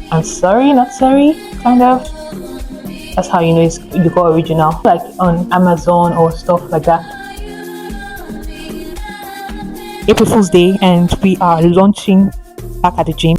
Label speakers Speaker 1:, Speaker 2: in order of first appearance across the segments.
Speaker 1: I'm sorry, not sorry, kind of. That's how you know it's you go original, like on Amazon or stuff like that. April Fool's Day, and we are launching back at the gym.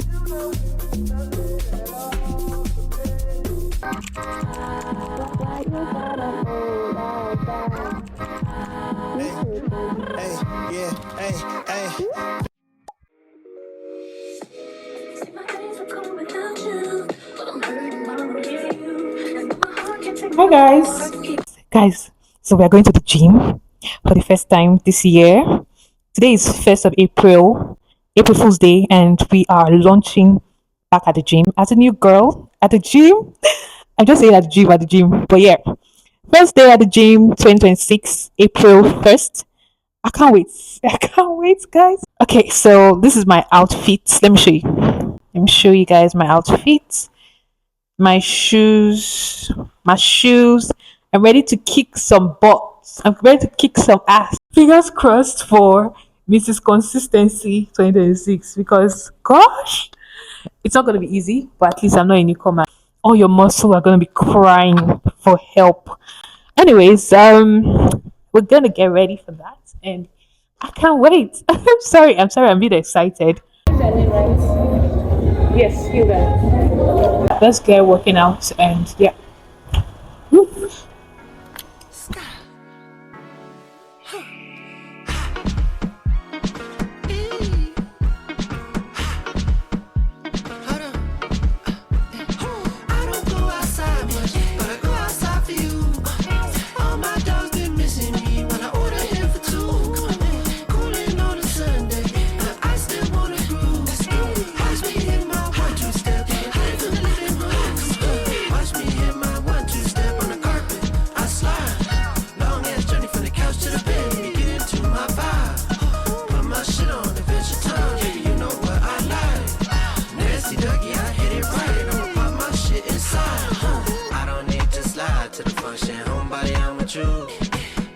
Speaker 1: Hi guys, so we are going to the gym for the first time this year. Today is 1st of April, April Fool's Day, and we are launching back at the gym as a new girl at the gym. I'm just saying at the gym, but yeah, first day at the gym 2026, April 1st. I can't wait. I can't wait, guys. Okay, so this is my outfit. Let me show you. Let me show you guys my outfit. My shoes. I'm ready to kick some butt. I'm ready to kick some ass. Fingers crossed for Mrs. Consistency 2026 because gosh, it's not gonna be easy, but at least I'm not a newcomer. All your muscles are gonna be crying for help. Anyways, we're gonna get ready for that, and I can't wait. I'm sorry, I'm really excited. Yes, feel that. Let's get working out, and yeah. Woo.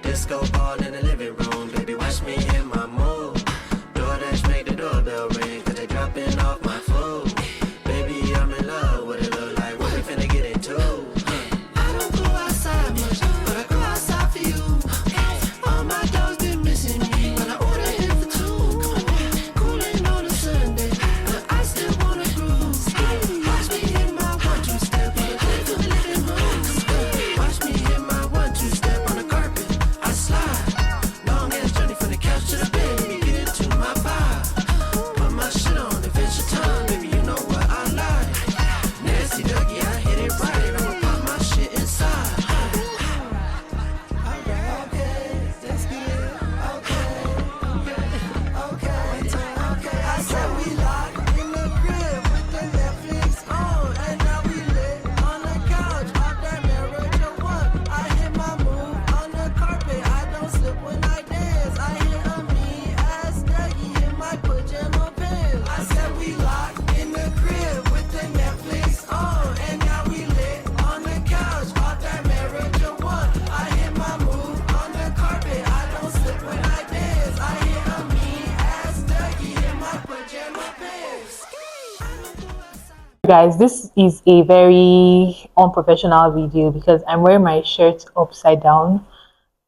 Speaker 2: Disco ball in the living room, baby, watch me hit my move. DoorDash make the doorbell ring, cause they dropping off my food. Baby, I'm in love, what it look like, what we finna get into. I don't go outside much, but I go outside for you. All my dogs been missing me when I order him for two. Cooling on a Sunday, but I still wanna groove. Watch me hit my 1-2 step, in the living room. Watch me hit my 1-2 step on the carpet. Long ass journey from the couch to the bed, baby, get into my vibe. Put my shit on, adventure time, baby, you know what I like. Nasty Dougie, I hit it right, I'ma pop my shit inside. Okay, let's get it. Okay. I said we locked in the crib with the Netflix on, and now we lit on the couch, off that Marathon one. I hit my move on the carpet, I don't slip when I dance. I hit a me ass Dougie in my pajama pants. I said we locked in the crib with the Netflix on, and now we lit on the couch, off that Marathon one. I hit my move on the carpet, I don't slip when I dance. I hit a me ass Dougie in my pajama pants.
Speaker 1: Guys, this is a very unprofessional video because I'm wearing my shirt upside down,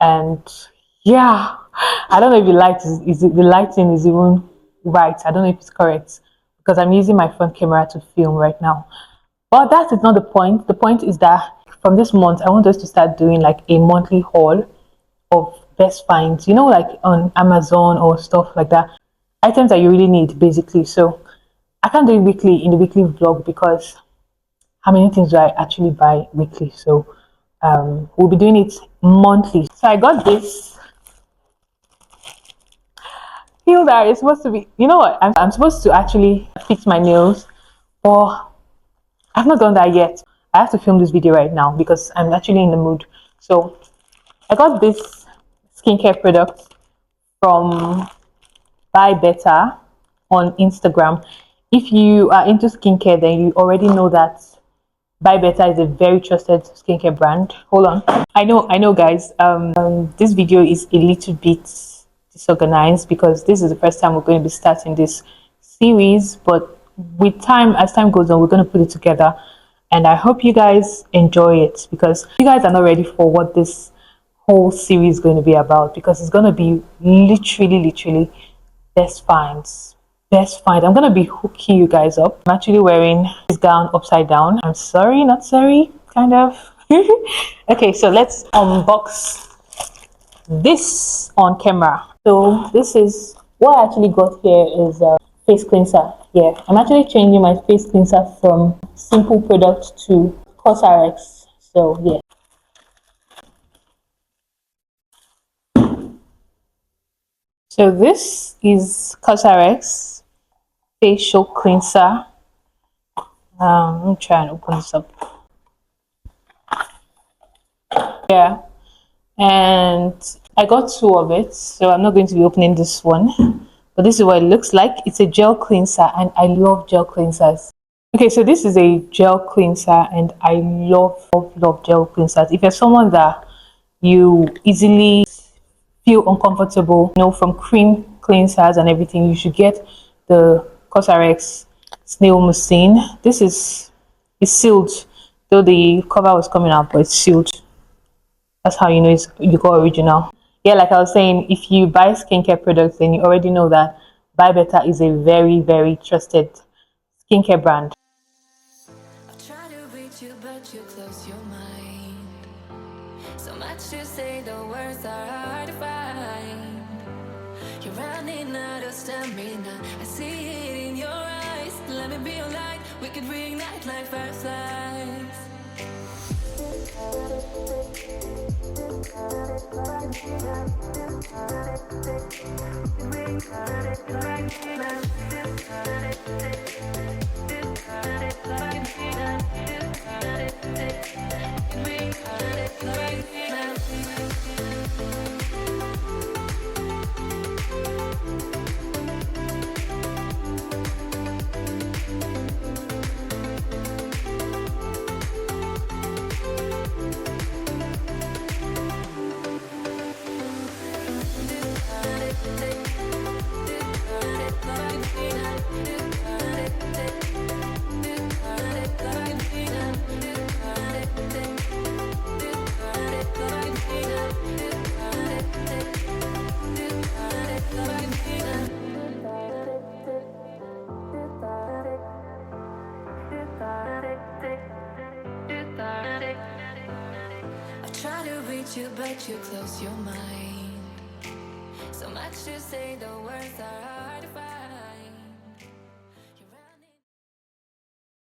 Speaker 1: and yeah, I don't know if the lighting is even right. I don't know if it's correct because I'm using my front camera to film right now. But that is not the point. The point is that from this month, I want us to start doing like a monthly haul of best finds, you know, like on Amazon or stuff like that. Items that you really need, basically. So I can't do it weekly in the weekly vlog because how many things do I actually buy weekly? So we'll be doing it monthly. So I got this. Feel that it's supposed to be, you know what? I'm supposed to actually fix my nails, but I've not done that yet. I have to film this video right now because I'm actually in the mood. So I got this skincare product from Buy Better on Instagram. If you are into skincare, then you already know that Buy Better is a very trusted skincare brand. Hold on. I know guys, this video is a little bit disorganized because this is the first time we're going to be starting this series, but with time, as time goes on, we're going to put it together. And I hope you guys enjoy it, because you guys are not ready for what this whole series is going to be about, because it's going to be literally best finds. Best find. I'm going to be hooking you guys up. I'm actually wearing this gown upside down. I'm sorry, not sorry, kind of. Okay, so let's unbox this on camera. So this is what I actually got here is a face cleanser. Yeah, I'm actually changing my face cleanser from Simple Product to Cosrx. So yeah. So this is Cosrx facial cleanser. Let me try and open this up. Yeah, and I got two of it, so I'm not going to be opening this one. But this is what it looks like. It's a gel cleanser, and I love gel cleansers. Okay, so this is a gel cleanser, and I love gel cleansers. If you're someone that you easily feel uncomfortable, from cream cleansers and everything, you should get the Cosrx Snail Mucin. This is sealed, though the cover was coming out, but it's sealed. That's how you know you got original. Yeah, like I was saying, if you buy skincare products, then you already know that Buy Better is a very trusted skincare brand.
Speaker 2: I try to reach you, but you close your mind. So much you say, the words are hard to find. You're running out of stamina. I see it in your eyes. Let me be your light. We could reignite like fireflies. I try to reach you, but you close your mind.